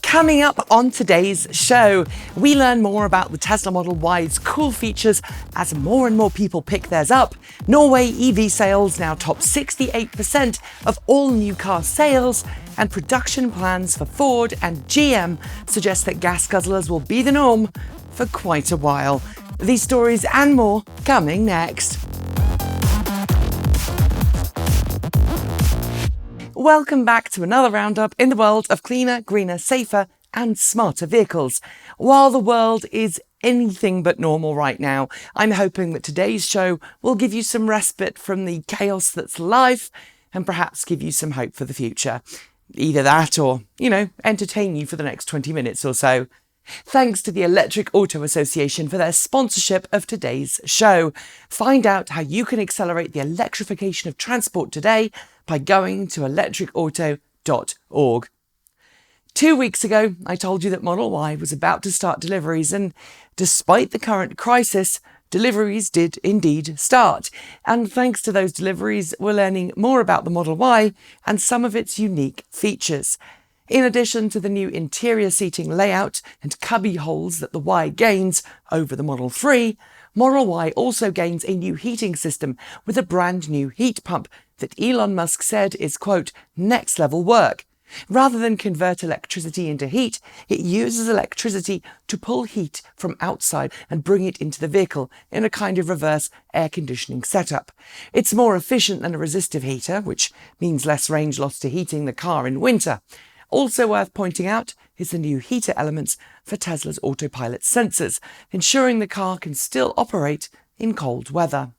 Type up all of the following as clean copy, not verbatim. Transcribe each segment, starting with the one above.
Coming up on today's show, we learn more about the Tesla Model Y's cool features as more and more people pick theirs up. Norway EV sales now top 68% of all new car sales, and production plans for Ford and GM suggest that gas guzzlers will be the norm for quite a while. These stories and more coming next. Welcome back to another roundup in the world of cleaner, greener, safer and smarter vehicles. While the world is anything but normal right now, I'm hoping that today's show will give you some respite from the chaos that's life and perhaps give you some hope for the future. Either that or, entertain you for the next 20 minutes or so. Thanks to the Electric Auto Association for their sponsorship of today's show. Find out how you can accelerate the electrification of transport today by going to electricauto.org. 2 weeks ago, I told you that Model Y was about to start deliveries, and despite the current crisis, deliveries did indeed start. And thanks to those deliveries, we're learning more about the Model Y and some of its unique features. In addition to the new interior seating layout and cubby holes that the Y gains over the Model 3, Model Y also gains a new heating system with a brand new heat pump that Elon Musk said is, quote, next level work. Rather than convert electricity into heat, it uses electricity to pull heat from outside and bring it into the vehicle in a kind of reverse air conditioning setup. It's more efficient than a resistive heater, which means less range loss to heating the car in winter. Also worth pointing out is the new heater elements for Tesla's autopilot sensors, ensuring the car can still operate in cold weather.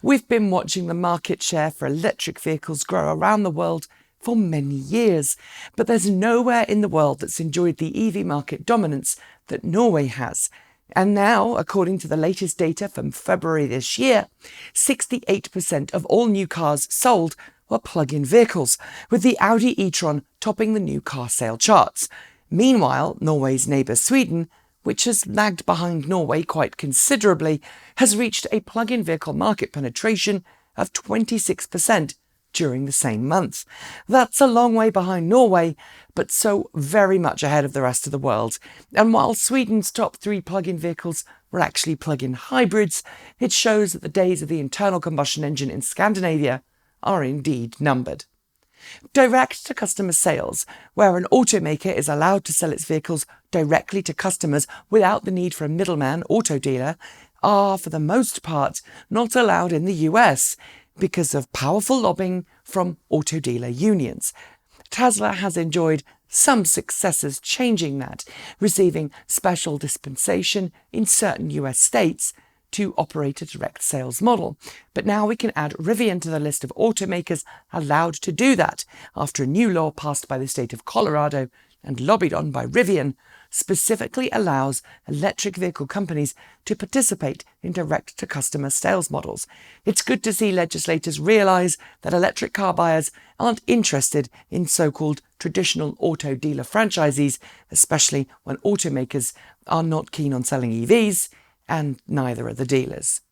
We've been watching the market share for electric vehicles grow around the world for many years, but there's nowhere in the world that's enjoyed the EV market dominance that Norway has. And now, according to the latest data from February this year, 68% of all new cars sold were plug-in vehicles, with the Audi e-tron topping the new car sale charts. Meanwhile, Norway's neighbour Sweden, which has lagged behind Norway quite considerably, has reached a plug-in vehicle market penetration of 26% during the same month. That's a long way behind Norway, but so very much ahead of the rest of the world. And while Sweden's top 3 plug-in vehicles were actually plug-in hybrids, it shows that the days of the internal combustion engine in Scandinavia are indeed numbered. Direct-to-customer sales, where an automaker is allowed to sell its vehicles directly to customers without the need for a middleman auto dealer, are, for the most part, not allowed in the US because of powerful lobbying from auto dealer unions. Tesla has enjoyed some successes changing that, receiving special dispensation in certain US states to operate a direct sales model. But now we can add Rivian to the list of automakers allowed to do that after a new law passed by the state of Colorado and lobbied on by Rivian specifically allows electric vehicle companies to participate in direct-to-customer sales models. It's good to see legislators realise that electric car buyers aren't interested in so-called traditional auto dealer franchisees, especially when automakers are not keen on selling EVs, and neither are the dealers.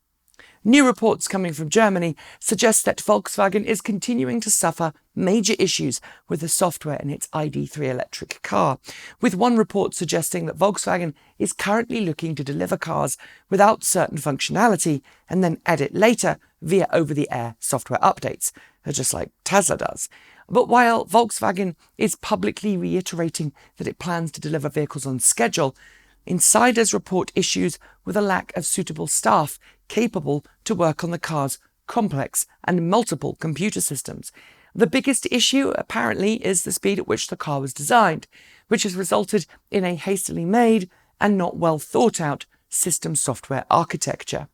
New reports coming from Germany suggest that Volkswagen is continuing to suffer major issues with the software in its ID.3 electric car, with one report suggesting that Volkswagen is currently looking to deliver cars without certain functionality and then edit later via over-the-air software updates, just like Tesla does. But while Volkswagen is publicly reiterating that it plans to deliver vehicles on schedule, insiders report issues with a lack of suitable staff capable to work on the car's complex and multiple computer systems. The biggest issue, apparently, is the speed at which the car was designed, which has resulted in a hastily made and not well thought out system software architecture.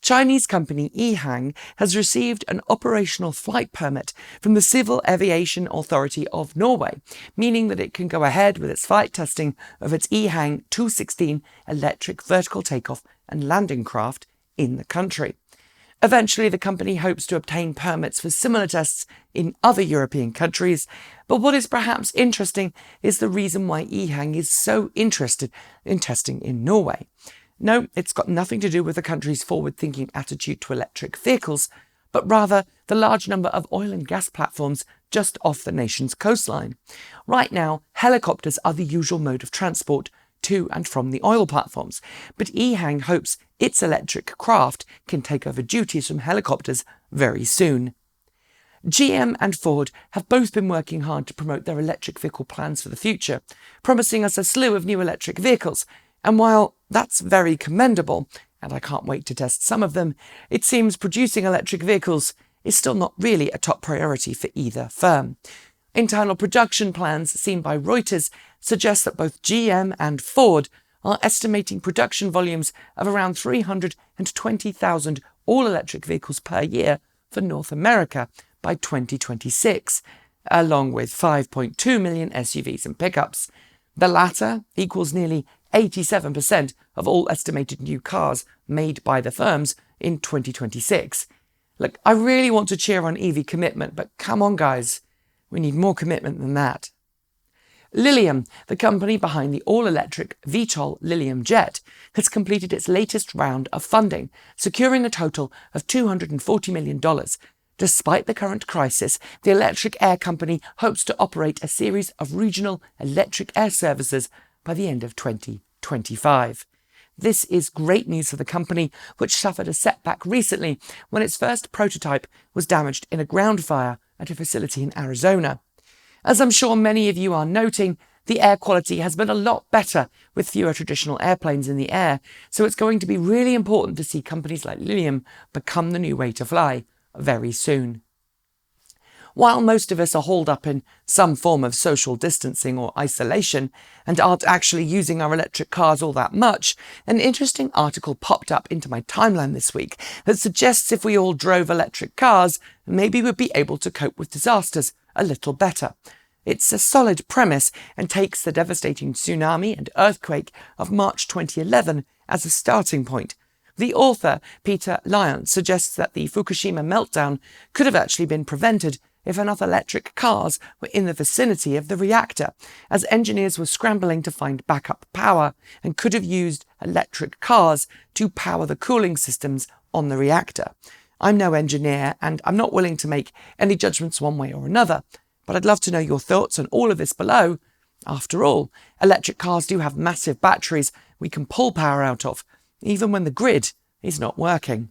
Chinese company EHang has received an operational flight permit from the Civil Aviation Authority of Norway, meaning that it can go ahead with its flight testing of its EHang 216 electric vertical takeoff and landing craft in the country. Eventually, the company hopes to obtain permits for similar tests in other European countries, but what is perhaps interesting is the reason why EHang is so interested in testing in Norway. No, it's got nothing to do with the country's forward-thinking attitude to electric vehicles, but rather the large number of oil and gas platforms just off the nation's coastline. Right now, helicopters are the usual mode of transport to and from the oil platforms, but EHang hopes its electric craft can take over duties from helicopters very soon. GM and Ford have both been working hard to promote their electric vehicle plans for the future, promising us a slew of new electric vehicles. And while that's very commendable, and I can't wait to test some of them, it seems producing electric vehicles is still not really a top priority for either firm. Internal production plans seen by Reuters suggest that both GM and Ford are estimating production volumes of around 320,000 all-electric vehicles per year for North America by 2026, along with 5.2 million SUVs and pickups. The latter equals nearly 87% of all estimated new cars made by the firms in 2026. Look, I really want to cheer on EV commitment, but come on guys, we need more commitment than that. Lilium, the company behind the all-electric VTOL Lilium jet, has completed its latest round of funding, securing a total of $240 million. Despite the current crisis, the electric air company hopes to operate a series of regional electric air services by the end of 2025. This is great news for the company, which suffered a setback recently when its first prototype was damaged in a ground fire at a facility in Arizona. As I'm sure many of you are noting, the air quality has been a lot better with fewer traditional airplanes in the air, so it's going to be really important to see companies like Lilium become the new way to fly very soon. While most of us are holed up in some form of social distancing or isolation and aren't actually using our electric cars all that much, an interesting article popped up into my timeline this week that suggests if we all drove electric cars, maybe we'd be able to cope with disasters a little better. It's a solid premise and takes the devastating tsunami and earthquake of March 2011 as a starting point. The author, Peter Lyons, suggests that the Fukushima meltdown could have actually been prevented if enough electric cars were in the vicinity of the reactor, as engineers were scrambling to find backup power and could have used electric cars to power the cooling systems on the reactor. I'm no engineer and I'm not willing to make any judgments one way or another, but I'd love to know your thoughts on all of this below. After all, electric cars do have massive batteries we can pull power out of, even when the grid is not working.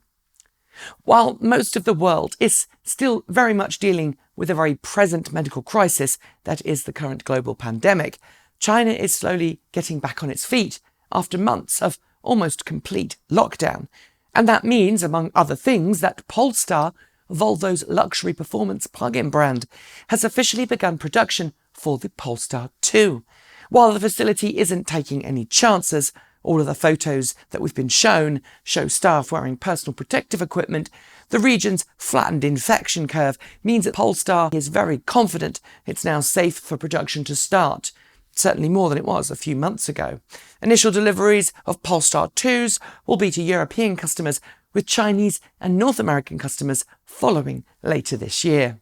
While most of the world is still very much dealing with a very present medical crisis that is the current global pandemic, China is slowly getting back on its feet after months of almost complete lockdown. And that means, among other things, that Polestar, Volvo's luxury performance plug-in brand, has officially begun production for the Polestar 2. While the facility isn't taking any chances, all of the photos that we've been shown show staff wearing personal protective equipment. The region's flattened infection curve means that Polestar is very confident it's now safe for production to start, certainly more than it was a few months ago. Initial deliveries of Polestar 2s will be to European customers, with Chinese and North American customers following later this year.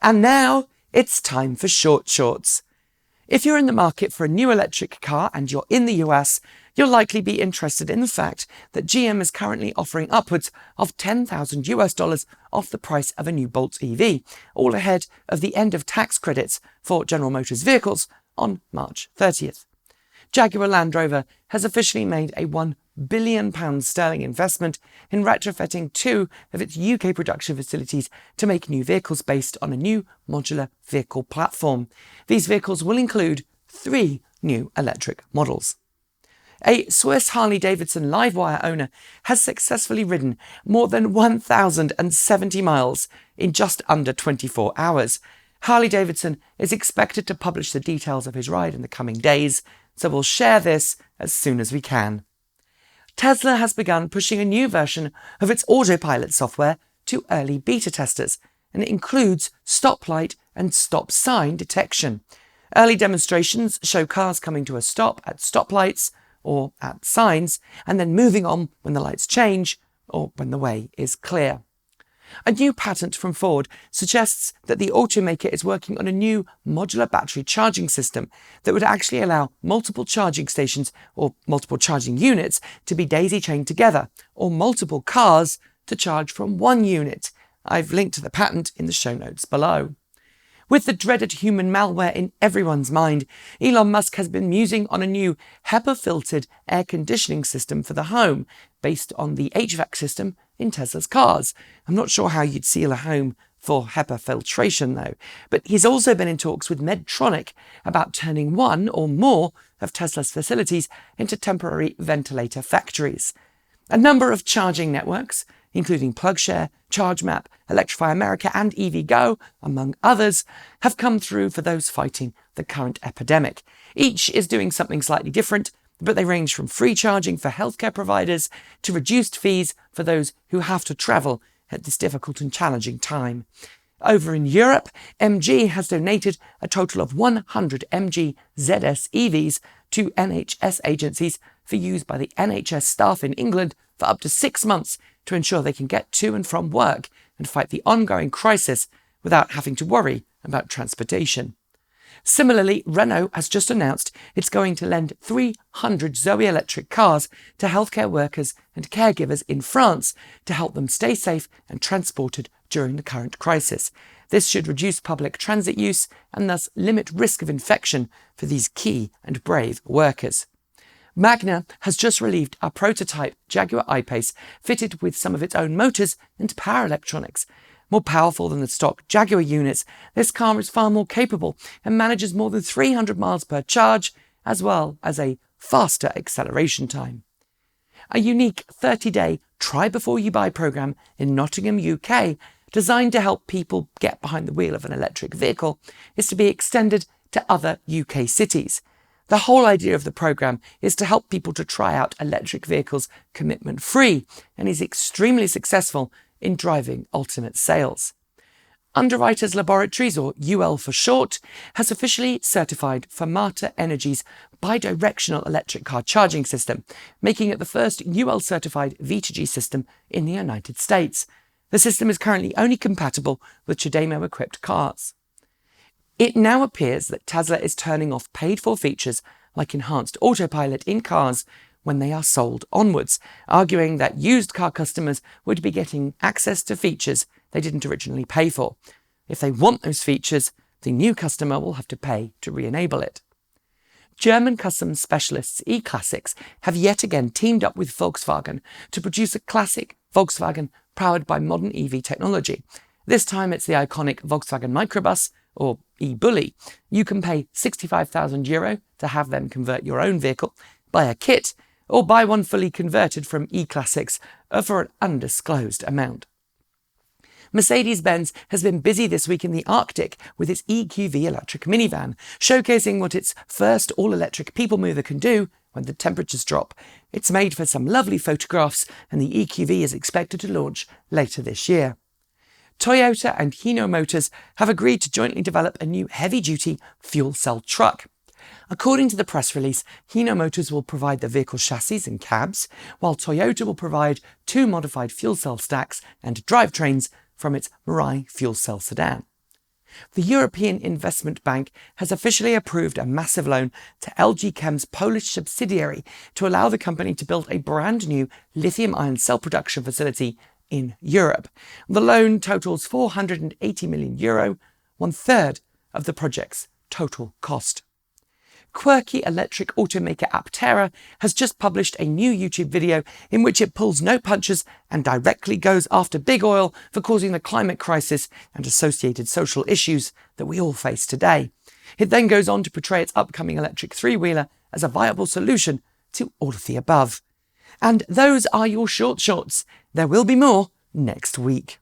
And now it's time for short shorts. If you're in the market for a new electric car and you're in the US, you'll likely be interested in the fact that GM is currently offering upwards of $10,000 off the price of a new Bolt EV, all ahead of the end of tax credits for General Motors vehicles on March 30th. Jaguar Land Rover has officially made a £1 billion investment in retrofitting 2 of its UK production facilities to make new vehicles based on a new modular vehicle platform. These vehicles will include 3 new electric models. A Swiss Harley-Davidson Livewire owner has successfully ridden more than 1,070 miles in just under 24 hours. Harley-Davidson is expected to publish the details of his ride in the coming days, so we'll share this as soon as we can. Tesla has begun pushing a new version of its autopilot software to early beta testers, and it includes stoplight and stop sign detection. Early demonstrations show cars coming to a stop at stoplights or at signs, and then moving on when the lights change or when the way is clear. A new patent from Ford suggests that the automaker is working on a new modular battery charging system that would actually allow multiple charging stations or multiple charging units to be daisy-chained together, or multiple cars to charge from one unit. I've linked to the patent in the show notes below. With the dreaded human malware in everyone's mind, Elon Musk has been musing on a new HEPA-filtered air conditioning system for the home, based on the HVAC system in Tesla's cars. I'm not sure how you'd seal a home for HEPA filtration though, but he's also been in talks with Medtronic about turning one or more of Tesla's facilities into temporary ventilator factories. A number of charging networks, including PlugShare, ChargeMap, Electrify America and EVgo, among others, have come through for those fighting the current epidemic. Each is doing something slightly different, but they range from free charging for healthcare providers to reduced fees for those who have to travel at this difficult and challenging time. Over in Europe, MG has donated a total of 100 MG ZS EVs to NHS agencies for use by the NHS staff in England for up to 6 months to ensure they can get to and from work and fight the ongoing crisis without having to worry about transportation. Similarly, Renault has just announced it's going to lend 300 Zoe electric cars to healthcare workers and caregivers in France to help them stay safe and transported during the current crisis. This should reduce public transit use and thus limit risk of infection for these key and brave workers. Magna has just released a prototype Jaguar I-Pace fitted with some of its own motors and power electronics. More powerful than the stock Jaguar units, this car is far more capable and manages more than 300 miles per charge, as well as a faster acceleration time. A unique 30-day Try Before You Buy programme in Nottingham, UK, designed to help people get behind the wheel of an electric vehicle, is to be extended to other UK cities. The whole idea of the programme is to help people to try out electric vehicles commitment-free, and is extremely successful in driving alternate sales. Underwriters Laboratories, or UL for short, has officially certified Fermata Energy's bidirectional electric car charging system, making it the first UL-certified V2G system in the United States. The system is currently only compatible with CHAdeMO-equipped cars. It now appears that Tesla is turning off paid-for features like enhanced autopilot in cars when they are sold onwards, arguing that used car customers would be getting access to features they didn't originally pay for. If they want those features, the new customer will have to pay to re-enable it. German customs specialists E-Classics have yet again teamed up with Volkswagen to produce a classic Volkswagen powered by modern EV technology. This time it's the iconic Volkswagen Microbus, or e-Bully. You can pay €65,000 to have them convert your own vehicle, buy a kit, or buy one fully converted from E-Classics for an undisclosed amount. Mercedes-Benz has been busy this week in the Arctic with its EQV electric minivan, showcasing what its first all-electric people mover can do when the temperatures drop. It's made for some lovely photographs, and the EQV is expected to launch later this year. Toyota and Hino Motors have agreed to jointly develop a new heavy-duty fuel cell truck. According to the press release, Hino Motors will provide the vehicle chassis and cabs, while Toyota will provide 2 modified fuel cell stacks and drivetrains from its Mirai fuel cell sedan. The European Investment Bank has officially approved a massive loan to LG Chem's Polish subsidiary to allow the company to build a brand new lithium-ion cell production facility in Europe. The loan totals €480 million, one-third of the project's total cost. Quirky electric automaker Aptera has just published a new YouTube video in which it pulls no punches and directly goes after big oil for causing the climate crisis and associated social issues that we all face today. It then goes on to portray its upcoming electric three-wheeler as a viable solution to all of the above. And those are your short shorts. There will be more next week.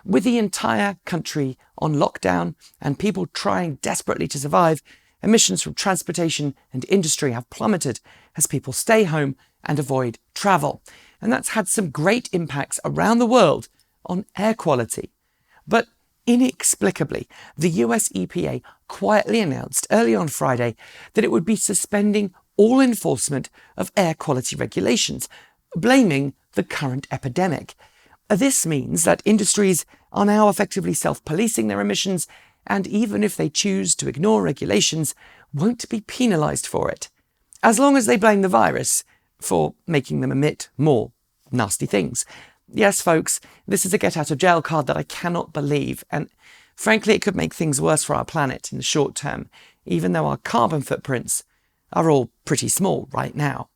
With the entire country on lockdown and people trying desperately to survive, emissions from transportation and industry have plummeted as people stay home and avoid travel. And that's had some great impacts around the world on air quality. But inexplicably, the US EPA quietly announced early on Friday that it would be suspending all enforcement of air quality regulations, blaming the current epidemic. This means that industries are now effectively self-policing their emissions, and even if they choose to ignore regulations, won't be penalised for it, as long as they blame the virus for making them emit more nasty things. Yes, folks, this is a get-out-of-jail card that I cannot believe, and Frankly, it could make things worse for our planet in the short term, even though our carbon footprints are all pretty small right now.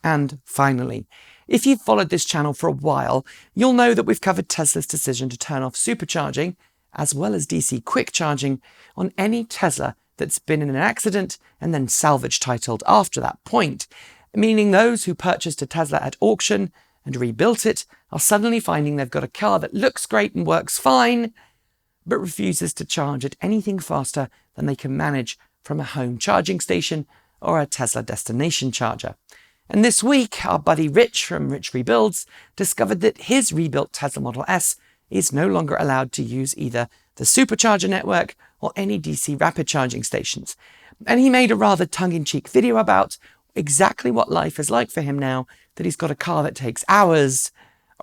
And finally, if you've followed this channel for a while, you'll know that we've covered Tesla's decision to turn off supercharging, as well as DC quick charging, on any Tesla that's been in an accident and then salvage titled after that point, meaning those who purchased a Tesla at auction and rebuilt it are suddenly finding they've got a car that looks great and works fine, but refuses to charge at anything faster than they can manage from a home charging station or a Tesla destination charger. And this week, our buddy Rich from Rich Rebuilds discovered that his rebuilt Tesla Model S is no longer allowed to use either the supercharger network or any DC rapid charging stations. And he made a rather tongue-in-cheek video about exactly what life is like for him now that he's got a car that takes hours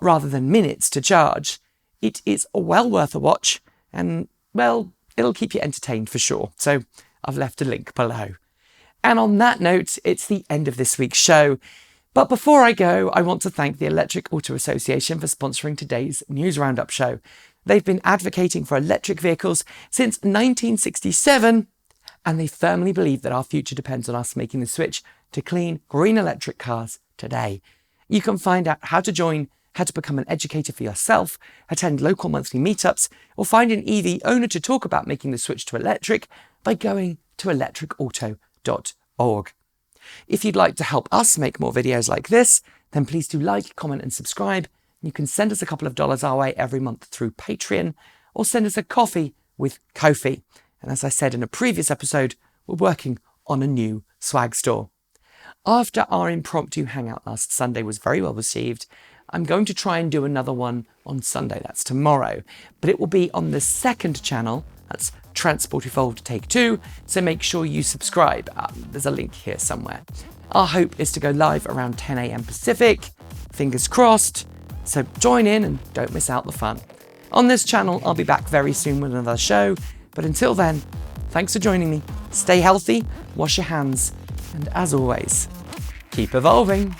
rather than minutes to charge. It is well worth a watch, and, well, it'll keep you entertained for sure. So I've left a link below. And on that note, it's the end of this week's show. But before I go, I want to thank the Electric Auto Association for sponsoring today's News Roundup show. They've been advocating for electric vehicles since 1967, and they firmly believe that our future depends on us making the switch to clean, green electric cars today. You can find out how to join, how to become an educator for yourself, attend local monthly meetups, or find an EV owner to talk about making the switch to electric by going to electricauto.org. If you'd like to help us make more videos like this, then please do like, comment and subscribe. You can send us a couple of dollars our way every month through Patreon, or send us a coffee with Ko-fi. And as I said in a previous episode, we're working on a new swag store. After our impromptu hangout last Sunday was very well received, I'm going to try and do another one on Sunday, that's tomorrow, but it will be on the second channel, that's Transport Evolved Take 2, so make sure you subscribe. There's a link here somewhere. Our hope is to go live around 10 a.m. Pacific, fingers crossed, so join in and don't miss out the fun. On this channel, I'll be back very soon with another show, but until then, thanks for joining me. Stay healthy, wash your hands, and as always, keep evolving.